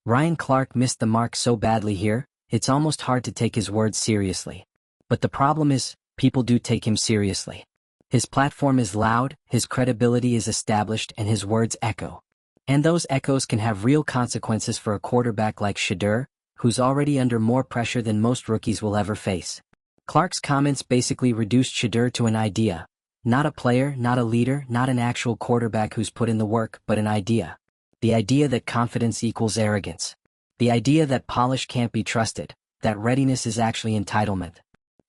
Ryan Clark missed the mark so badly here, it's almost hard to take his words seriously. But the problem is, people do take him seriously. His platform is loud, his credibility is established, and his words echo. And those echoes can have real consequences for a quarterback like Shedeur, who's already under more pressure than most rookies will ever face. Clark's comments basically reduced Shedeur to an idea. Not a player, not a leader, not an actual quarterback who's put in the work, but an idea. The idea that confidence equals arrogance. The idea that polish can't be trusted, that readiness is actually entitlement.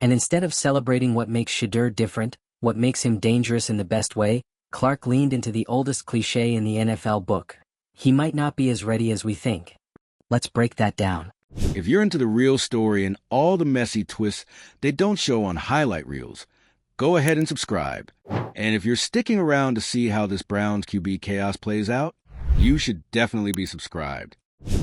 And instead of celebrating what makes Shedeur different, what makes him dangerous in the best way, Clark leaned into the oldest cliché in the NFL book. He might not be as ready as we think. Let's break that down. If you're into the real story and all the messy twists they don't show on highlight reels, go ahead and subscribe. And if you're sticking around to see how this Browns QB chaos plays out, you should definitely be subscribed.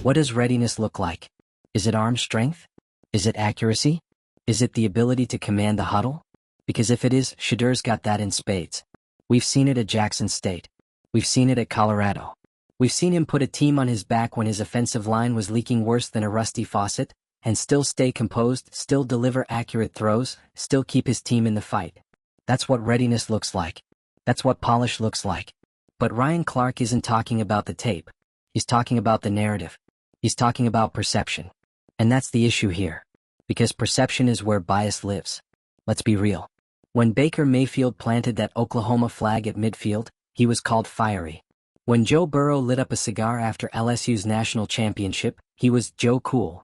What does readiness look like? Is it arm strength? Is it accuracy? Is it the ability to command the huddle? Because if it is, Shedeur's got that in spades. We've seen it at Jackson State. We've seen it at Colorado. We've seen him put a team on his back when his offensive line was leaking worse than a rusty faucet, and still stay composed, still deliver accurate throws, still keep his team in the fight. That's what readiness looks like. That's what polish looks like. But Ryan Clark isn't talking about the tape. He's talking about the narrative. He's talking about perception. And that's the issue here. Because perception is where bias lives. Let's be real. When Baker Mayfield planted that Oklahoma flag at midfield, he was called fiery. When Joe Burrow lit up a cigar after LSU's national championship, he was Joe Cool.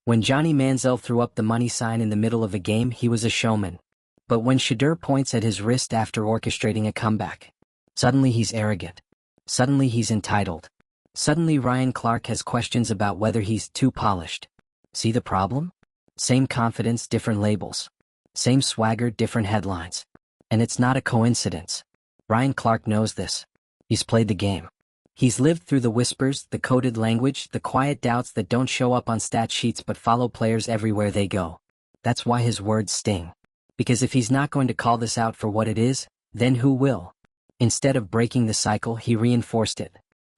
When Johnny Manziel threw up the money sign in the middle of a game, he was a showman. But when Shedeur points at his wrist after orchestrating a comeback, suddenly he's arrogant. Suddenly he's entitled. Suddenly Ryan Clark has questions about whether he's too polished. See the problem? Same confidence, different labels. Same swagger, different headlines. And it's not a coincidence. Ryan Clark knows this. He's played the game. He's lived through the whispers, the coded language, the quiet doubts that don't show up on stat sheets but follow players everywhere they go. That's why his words sting. Because if he's not going to call this out for what it is, then who will? Instead of breaking the cycle, he reinforced it.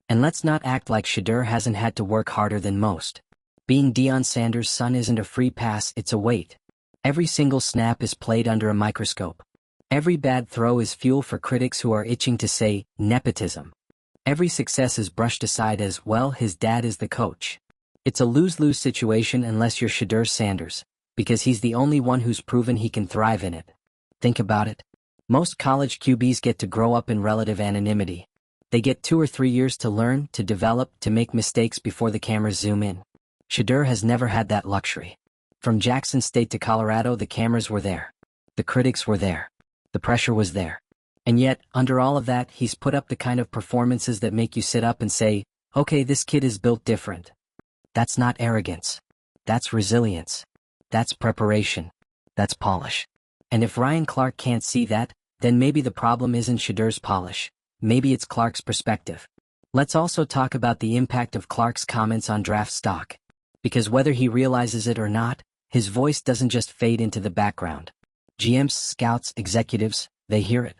And let's not act like Shedeur hasn't had to work harder than most. Being Deion Sanders' son isn't a free pass, it's a weight. Every single snap is played under a microscope. Every bad throw is fuel for critics who are itching to say, nepotism. Every success is brushed aside as, well, his dad is the coach. It's a lose-lose situation unless you're Shedeur Sanders, because he's the only one who's proven he can thrive in it. Think about it. Most college QBs get to grow up in relative anonymity. They get 2 or 3 years to learn, to develop, to make mistakes before the cameras zoom in. Shedeur has never had that luxury. From Jackson State to Colorado, the cameras were there. The critics were there. The pressure was there. And yet, under all of that, he's put up the kind of performances that make you sit up and say, okay, this kid is built different. That's not arrogance. That's resilience. That's preparation. That's polish. And if Ryan Clark can't see that, then maybe the problem isn't Shedeur's polish. Maybe it's Clark's perspective. Let's also talk about the impact of Clark's comments on draft stock. Because whether he realizes it or not, his voice doesn't just fade into the background. GMs, scouts, executives, they hear it.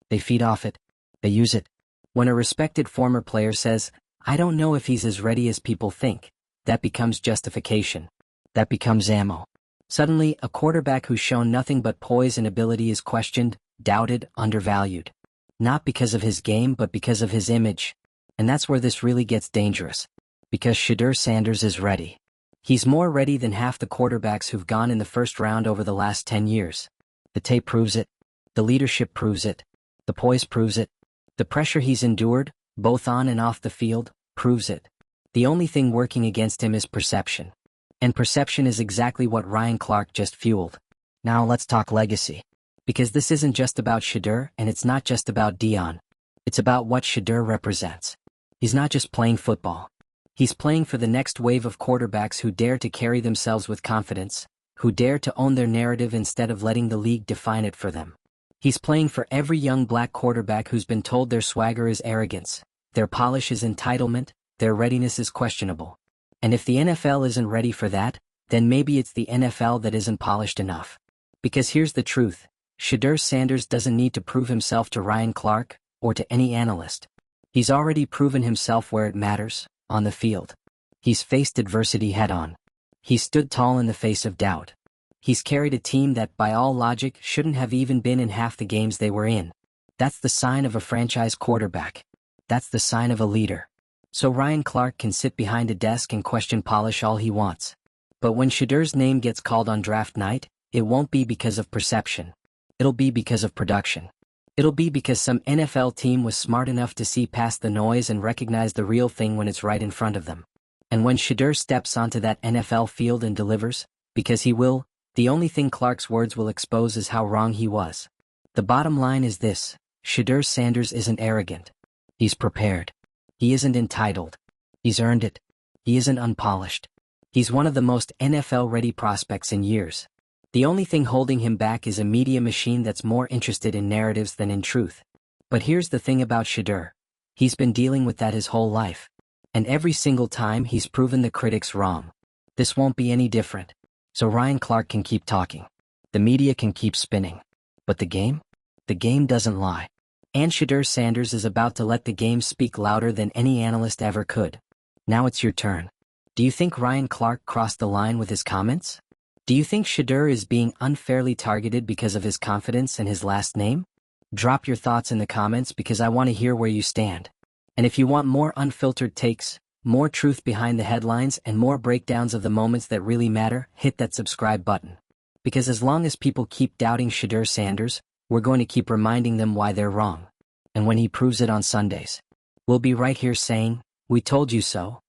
They feed off it. They use it. When a respected former player says, I don't know if he's as ready as people think, that becomes justification. That becomes ammo. Suddenly, a quarterback who's shown nothing but poise and ability is questioned, doubted, undervalued. Not because of his game, but because of his image. And that's where this really gets dangerous. Because Shedeur Sanders is ready. He's more ready than half the quarterbacks who've gone in the first round over the last 10 years. The tape proves it. The leadership proves it. The poise proves it. The pressure he's endured, both on and off the field, proves it. The only thing working against him is perception. And perception is exactly what Ryan Clark just fueled. Now let's talk legacy. Because this isn't just about Shedeur, and it's not just about Deion. It's about what Shedeur represents. He's not just playing football. He's playing for the next wave of quarterbacks who dare to carry themselves with confidence, who dare to own their narrative instead of letting the league define it for them. He's playing for every young black quarterback who's been told their swagger is arrogance, their polish is entitlement, their readiness is questionable. And if the NFL isn't ready for that, then maybe it's the NFL that isn't polished enough. Because here's the truth, Shedeur Sanders doesn't need to prove himself to Ryan Clark, or to any analyst. He's already proven himself where it matters, on the field. He's faced adversity head-on. He's stood tall in the face of doubt. He's carried a team that, by all logic, shouldn't have even been in half the games they were in. That's the sign of a franchise quarterback. That's the sign of a leader. So Ryan Clark can sit behind a desk and question Polish all he wants. But when Shedeur's name gets called on draft night, it won't be because of perception. It'll be because of production. It'll be because some NFL team was smart enough to see past the noise and recognize the real thing when it's right in front of them. And when Shedeur steps onto that NFL field and delivers, because he will, the only thing Clark's words will expose is how wrong he was. The bottom line is this: Shedeur Sanders isn't arrogant. He's prepared. He isn't entitled. He's earned it. He isn't unpolished. He's one of the most NFL-ready prospects in years. The only thing holding him back is a media machine that's more interested in narratives than in truth. But here's the thing about Shedeur. He's been dealing with that his whole life. And every single time he's proven the critics wrong. This won't be any different. So Ryan Clark can keep talking. The media can keep spinning. But the game? The game doesn't lie. And Shedeur Sanders is about to let the game speak louder than any analyst ever could. Now it's your turn. Do you think Ryan Clark crossed the line with his comments? Do you think Shedeur is being unfairly targeted because of his confidence and his last name? Drop your thoughts in the comments because I want to hear where you stand. And if you want more unfiltered takes, more truth behind the headlines, and more breakdowns of the moments that really matter, hit that subscribe button. Because as long as people keep doubting Shedeur Sanders, we're going to keep reminding them why they're wrong. And when he proves it on Sundays, we'll be right here saying, "We told you so."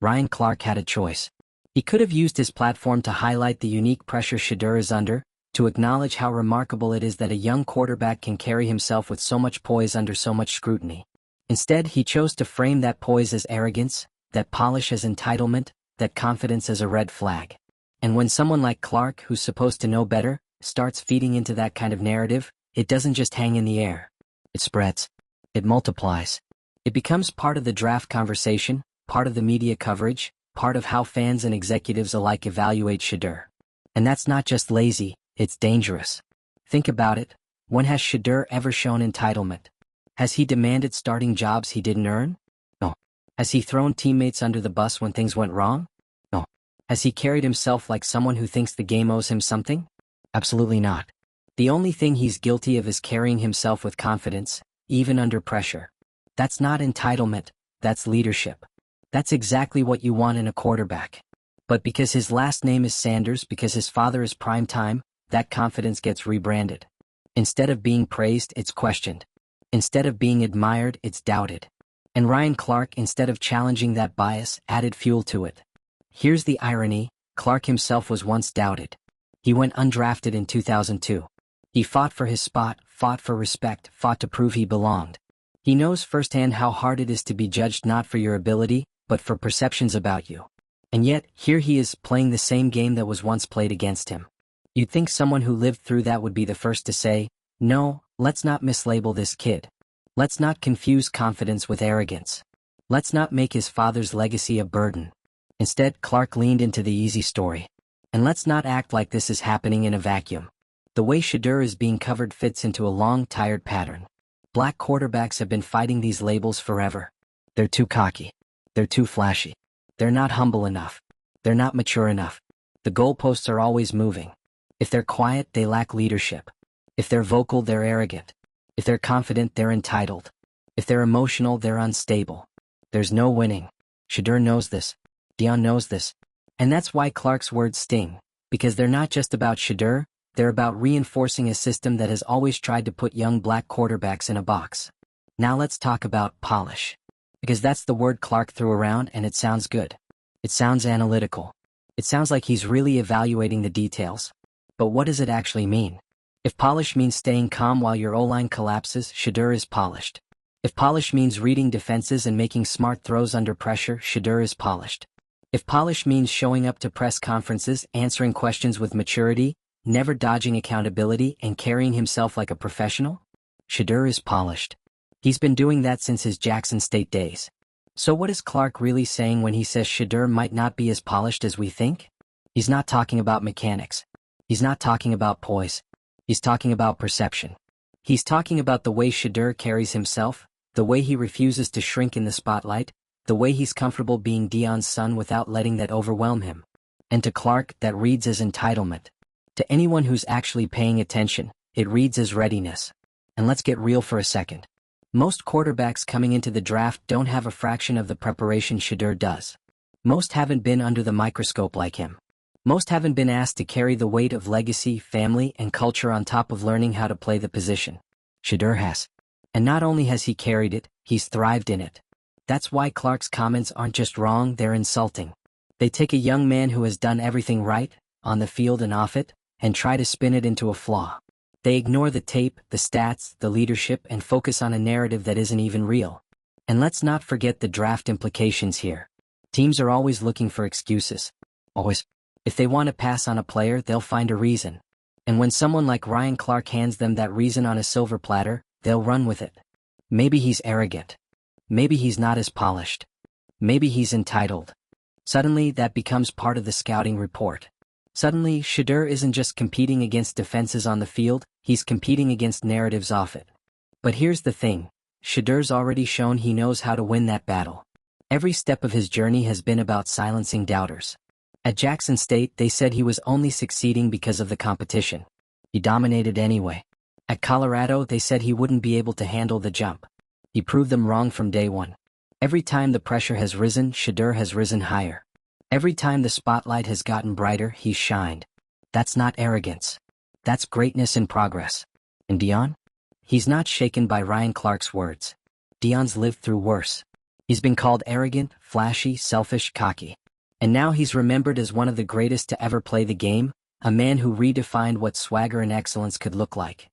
Ryan Clark had a choice. He could have used his platform to highlight the unique pressure Shedeur is under, to acknowledge how remarkable it is that a young quarterback can carry himself with so much poise under so much scrutiny. Instead, he chose to frame that poise as arrogance, that polish as entitlement, that confidence as a red flag. And when someone like Clark, who's supposed to know better, starts feeding into that kind of narrative, it doesn't just hang in the air. It spreads. It multiplies. It becomes part of the draft conversation, part of the media coverage, part of how fans and executives alike evaluate Shedeur. And that's not just lazy, it's dangerous. Think about it. When has Shedeur ever shown entitlement? Has he demanded starting jobs he didn't earn? No. Has he thrown teammates under the bus when things went wrong? No. Has he carried himself like someone who thinks the game owes him something? Absolutely not. The only thing he's guilty of is carrying himself with confidence, even under pressure. That's not entitlement, that's leadership. That's exactly what you want in a quarterback. But because his last name is Sanders, because his father is prime time, that confidence gets rebranded. Instead of being praised, it's questioned. Instead of being admired, it's doubted. And Ryan Clark, instead of challenging that bias, added fuel to it. Here's the irony: Clark himself was once doubted. He went undrafted in 2002. He fought for his spot, fought for respect, fought to prove he belonged. He knows firsthand how hard it is to be judged not for your ability, but for perceptions about you. And yet, here he is, playing the same game that was once played against him. You'd think someone who lived through that would be the first to say, "No, let's not mislabel this kid. Let's not confuse confidence with arrogance. Let's not make his father's legacy a burden." Instead, Clark leaned into the easy story. And let's not act like this is happening in a vacuum. The way Shedeur is being covered fits into a long, tired pattern. Black quarterbacks have been fighting these labels forever. They're too cocky. They're too flashy. They're not humble enough. They're not mature enough. The goalposts are always moving. If they're quiet, they lack leadership. If they're vocal, they're arrogant. If they're confident, they're entitled. If they're emotional, they're unstable. There's no winning. Shedeur knows this. Deion knows this. And that's why Clark's words sting. Because they're not just about Shedeur, they're about reinforcing a system that has always tried to put young black quarterbacks in a box. Now let's talk about polish. Because that's the word Clark threw around, and it sounds good. It sounds analytical. It sounds like he's really evaluating the details. But what does it actually mean? If polish means staying calm while your O-line collapses, Shedeur is polished. If polish means reading defenses and making smart throws under pressure, Shedeur is polished. If polish means showing up to press conferences, answering questions with maturity, never dodging accountability, and carrying himself like a professional, Shedeur is polished. He's been doing that since his Jackson State days. So what is Clark really saying when he says Shedeur might not be as polished as we think? He's not talking about mechanics. He's not talking about poise. He's talking about perception. He's talking about the way Shedeur carries himself, the way he refuses to shrink in the spotlight, The way he's comfortable being Deion's son without letting that overwhelm him. And to Clark, that reads as entitlement. To anyone who's actually paying attention, it reads as readiness. And let's get real for a second. Most quarterbacks coming into the draft don't have a fraction of the preparation Shedeur does. Most haven't been under the microscope like him. Most haven't been asked to carry the weight of legacy, family, and culture on top of learning how to play the position. Shedeur has. And not only has he carried it, he's thrived in it. That's why Clark's comments aren't just wrong, they're insulting. They take a young man who has done everything right, on the field and off it, and try to spin it into a flaw. They ignore the tape, the stats, the leadership, and focus on a narrative that isn't even real. And let's not forget the draft implications here. Teams are always looking for excuses. Always. If they want to pass on a player, they'll find a reason. And when someone like Ryan Clark hands them that reason on a silver platter, they'll run with it. Maybe he's arrogant. Maybe he's not as polished. Maybe he's entitled. Suddenly, that becomes part of the scouting report. Suddenly, Shedeur isn't just competing against defenses on the field, he's competing against narratives off it. But here's the thing, Shedeur's already shown he knows how to win that battle. Every step of his journey has been about silencing doubters. At Jackson State, they said he was only succeeding because of the competition. He dominated anyway. At Colorado, they said he wouldn't be able to handle the jump. He proved them wrong from day one. Every time the pressure has risen, Shedeur has risen higher. Every time the spotlight has gotten brighter, he's shined. That's not arrogance. That's greatness in progress. And Deion? He's not shaken by Ryan Clark's words. Deion's lived through worse. He's been called arrogant, flashy, selfish, cocky. And now he's remembered as one of the greatest to ever play the game, a man who redefined what swagger and excellence could look like.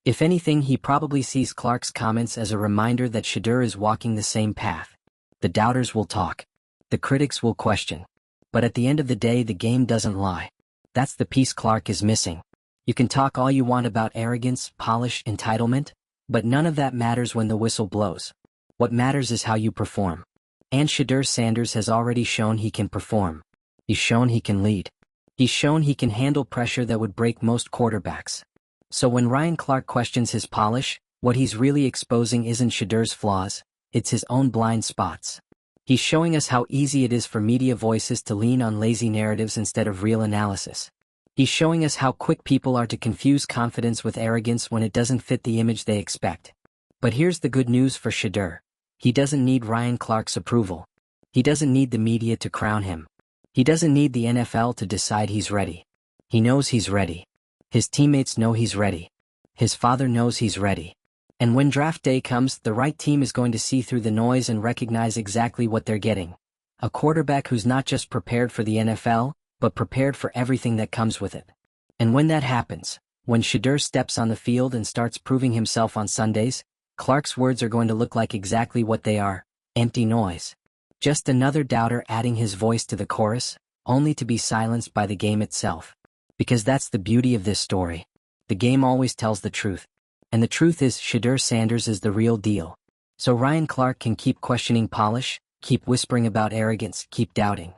If anything, he probably sees Clark's comments as a reminder that Shedeur is walking the same path. The doubters will talk. The critics will question. But at the end of the day, the game doesn't lie. That's the piece Clark is missing. You can talk all you want about arrogance, polish, entitlement, but none of that matters when the whistle blows. What matters is how you perform. And Shedeur Sanders has already shown he can perform. He's shown he can lead. He's shown he can handle pressure that would break most quarterbacks. So when Ryan Clark questions his polish, what he's really exposing isn't Shedeur's flaws, it's his own blind spots. He's showing us how easy it is for media voices to lean on lazy narratives instead of real analysis. He's showing us how quick people are to confuse confidence with arrogance when it doesn't fit the image they expect. But here's the good news for Shedeur. He doesn't need Ryan Clark's approval. He doesn't need the media to crown him. He doesn't need the NFL to decide he's ready. He knows he's ready. His teammates know he's ready. His father knows he's ready. And when draft day comes, the right team is going to see through the noise and recognize exactly what they're getting. A quarterback who's not just prepared for the NFL, but prepared for everything that comes with it. And when that happens, when Shedeur steps on the field and starts proving himself on Sundays, Clark's words are going to look like exactly what they are, empty noise. Just another doubter adding his voice to the chorus, only to be silenced by the game itself. Because that's the beauty of this story. The game always tells the truth. And the truth is Shedeur Sanders is the real deal. So Ryan Clark can keep questioning polish, keep whispering about arrogance, keep doubting.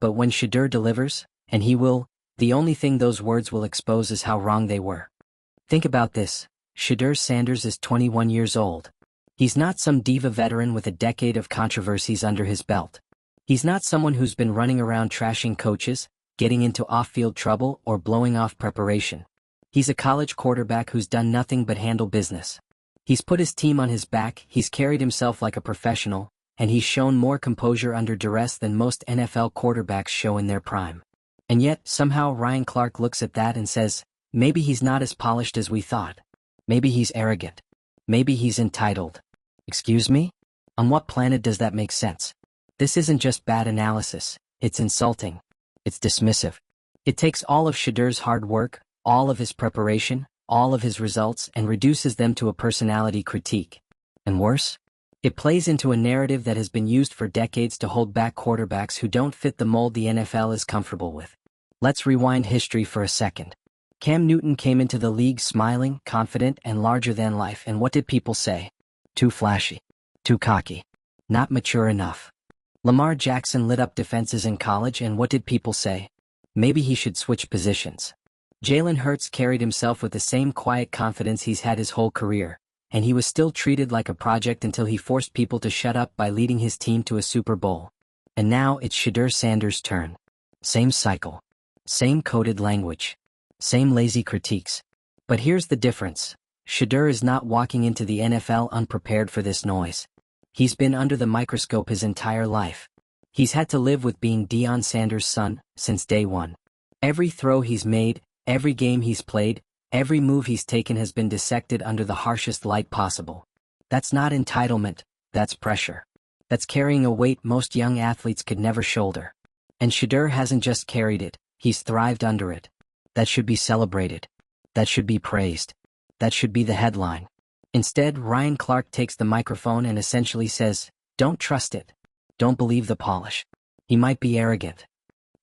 But when Shedeur delivers, and he will, the only thing those words will expose is how wrong they were. Think about this. Shedeur Sanders is 21 years old. He's not some diva veteran with a decade of controversies under his belt. He's not someone who's been running around trashing coaches, getting into off-field trouble, or blowing off preparation. He's a college quarterback who's done nothing but handle business. He's put his team on his back, he's carried himself like a professional, and he's shown more composure under duress than most NFL quarterbacks show in their prime. And yet, somehow Ryan Clark looks at that and says, maybe he's not as polished as we thought. Maybe he's arrogant. Maybe he's entitled. Excuse me? On what planet does that make sense? This isn't just bad analysis, it's insulting. It's dismissive. It takes all of Shedeur's hard work, all of his preparation, all of his results, and reduces them to a personality critique. And worse? It plays into a narrative that has been used for decades to hold back quarterbacks who don't fit the mold the NFL is comfortable with. Let's rewind history for a second. Cam Newton came into the league smiling, confident, and larger than life, and what did people say? Too flashy. Too cocky. Not mature enough. Lamar Jackson lit up defenses in college, and what did people say? Maybe he should switch positions. Jalen Hurts carried himself with the same quiet confidence he's had his whole career, and he was still treated like a project until he forced people to shut up by leading his team to a Super Bowl. And now it's Shedeur Sanders' turn. Same cycle. Same coded language. Same lazy critiques. But here's the difference. Shedeur is not walking into the NFL unprepared for this noise. He's been under the microscope his entire life. He's had to live with being Deion Sanders' son since day one. Every throw he's made, every game he's played, every move he's taken has been dissected under the harshest light possible. That's not entitlement, that's pressure. That's carrying a weight most young athletes could never shoulder. And Shedeur hasn't just carried it, he's thrived under it. That should be celebrated. That should be praised. That should be the headline. Instead, Ryan Clark takes the microphone and essentially says, "Don't trust it. Don't believe the polish. He might be arrogant."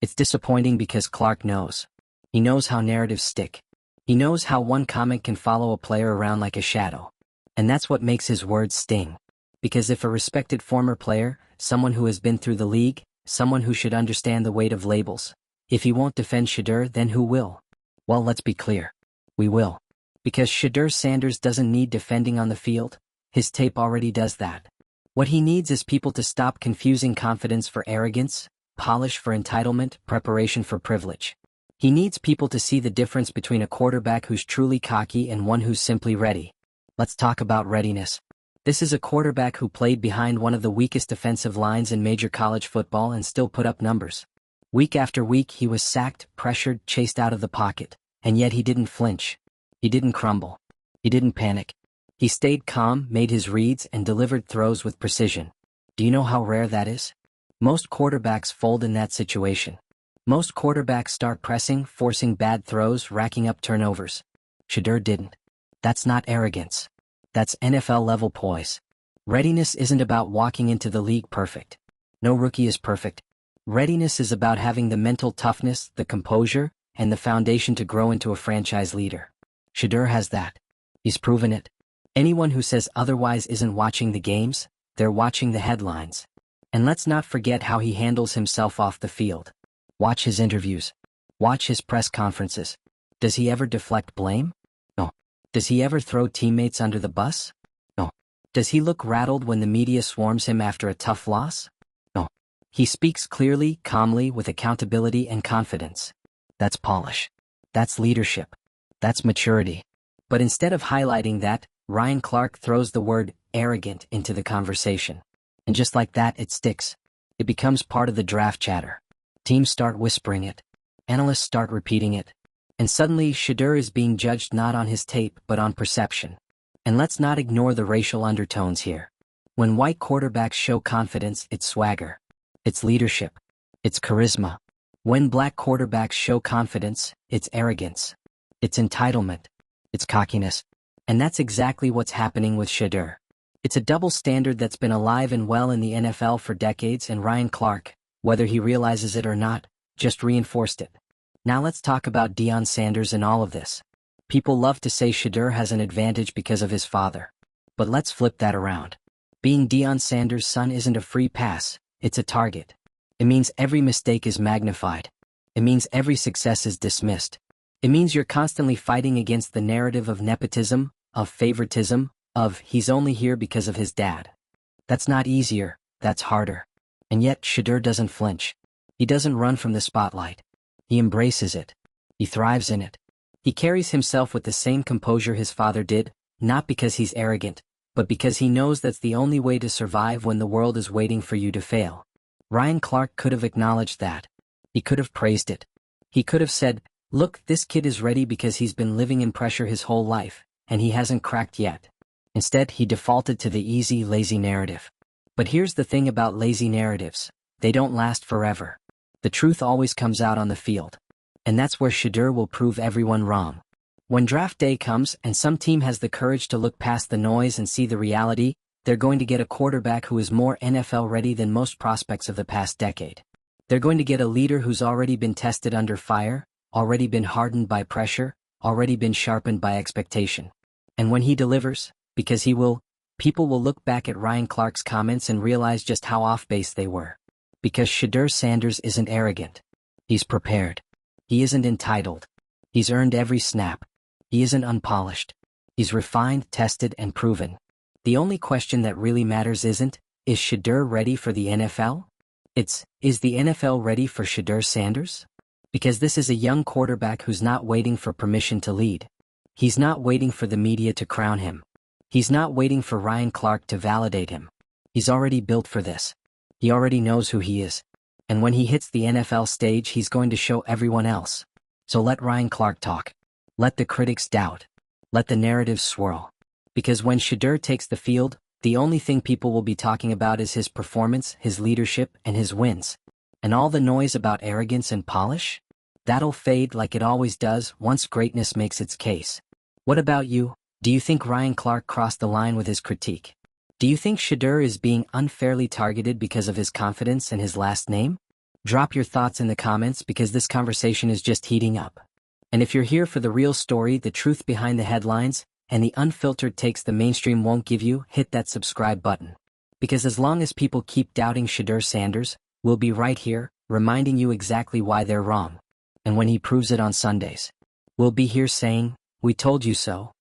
It's disappointing because Clark knows. He knows how narratives stick. He knows how one comment can follow a player around like a shadow. And that's what makes his words sting. Because if a respected former player, someone who has been through the league, someone who should understand the weight of labels, if he won't defend Shedeur, then who will? Well, let's be clear. We will. Because Shedeur Sanders doesn't need defending on the field. His tape already does that. What he needs is people to stop confusing confidence for arrogance, polish for entitlement, preparation for privilege. He needs people to see the difference between a quarterback who's truly cocky and one who's simply ready. Let's talk about readiness. This is a quarterback who played behind one of the weakest defensive lines in major college football and still put up numbers. Week after week he was sacked, pressured, chased out of the pocket, and yet he didn't flinch. He didn't crumble. He didn't panic. He stayed calm, made his reads, and delivered throws with precision. Do you know how rare that is? Most quarterbacks fold in that situation. Most quarterbacks start pressing, forcing bad throws, racking up turnovers. Shedeur didn't. That's not arrogance. That's NFL-level poise. Readiness isn't about walking into the league perfect. No rookie is perfect. Readiness is about having the mental toughness, the composure, and the foundation to grow into a franchise leader. Shedeur has that. He's proven it. Anyone who says otherwise isn't watching the games, they're watching the headlines. And let's not forget how he handles himself off the field. Watch his interviews. Watch his press conferences. Does he ever deflect blame? No. Does he ever throw teammates under the bus? No. Does he look rattled when the media swarms him after a tough loss? No. He speaks clearly, calmly, with accountability and confidence. That's polish. That's leadership. That's maturity. But instead of highlighting that, Ryan Clark throws the word arrogant into the conversation. And just like that, it sticks. It becomes part of the draft chatter. Teams start whispering it. Analysts start repeating it. And suddenly, Shedeur is being judged not on his tape but on perception. And let's not ignore the racial undertones here. When white quarterbacks show confidence, it's swagger. It's leadership. It's charisma. When black quarterbacks show confidence, it's arrogance. It's entitlement. It's cockiness. And that's exactly what's happening with Shedeur. It's a double standard that's been alive and well in the NFL for decades, and Ryan Clark, whether he realizes it or not, just reinforced it. Now let's talk about Deion Sanders in all of this. People love to say Shedeur has an advantage because of his father. But let's flip that around. Being Deion Sanders' son isn't a free pass, it's a target. It means every mistake is magnified. It means every success is dismissed. It means you're constantly fighting against the narrative of nepotism, of favoritism, of he's only here because of his dad. That's not easier, that's harder. And yet Shedeur doesn't flinch. He doesn't run from the spotlight. He embraces it. He thrives in it. He carries himself with the same composure his father did, not because he's arrogant, but because he knows that's the only way to survive when the world is waiting for you to fail. Ryan Clark could have acknowledged that. He could have praised it. He could have said, "Look, this kid is ready because he's been living in pressure his whole life, and he hasn't cracked yet." Instead, he defaulted to the easy, lazy narrative. But here's the thing about lazy narratives. They don't last forever. The truth always comes out on the field. And that's where Shedeur will prove everyone wrong. When draft day comes and some team has the courage to look past the noise and see the reality, they're going to get a quarterback who is more NFL ready than most prospects of the past decade. They're going to get a leader who's already been tested under fire, already been hardened by pressure, already been sharpened by expectation. And when he delivers, because he will, people will look back at Ryan Clark's comments and realize just how off base they were. Because Shedeur Sanders isn't arrogant. He's prepared. He isn't entitled. He's earned every snap. He isn't unpolished. He's refined, tested, and proven. The only question that really matters isn't, is Shedeur ready for the NFL? It's, is the NFL ready for Shedeur Sanders? Because this is a young quarterback who's not waiting for permission to lead. He's not waiting for the media to crown him. He's not waiting for Ryan Clark to validate him. He's already built for this. He already knows who he is. And when he hits the NFL stage, he's going to show everyone else. So let Ryan Clark talk. Let the critics doubt. Let the narrative swirl. Because when Shedeur takes the field, the only thing people will be talking about is his performance, his leadership, and his wins. And all the noise about arrogance and polish? That'll fade like it always does once greatness makes its case. What about you? Do you think Ryan Clark crossed the line with his critique? Do you think Shedeur is being unfairly targeted because of his confidence and his last name? Drop your thoughts in the comments because this conversation is just heating up. And if you're here for the real story, the truth behind the headlines, and the unfiltered takes the mainstream won't give you, hit that subscribe button. Because as long as people keep doubting Shedeur Sanders, we'll be right here, reminding you exactly why they're wrong. And when he proves it on Sundays, we'll be here saying, we told you so.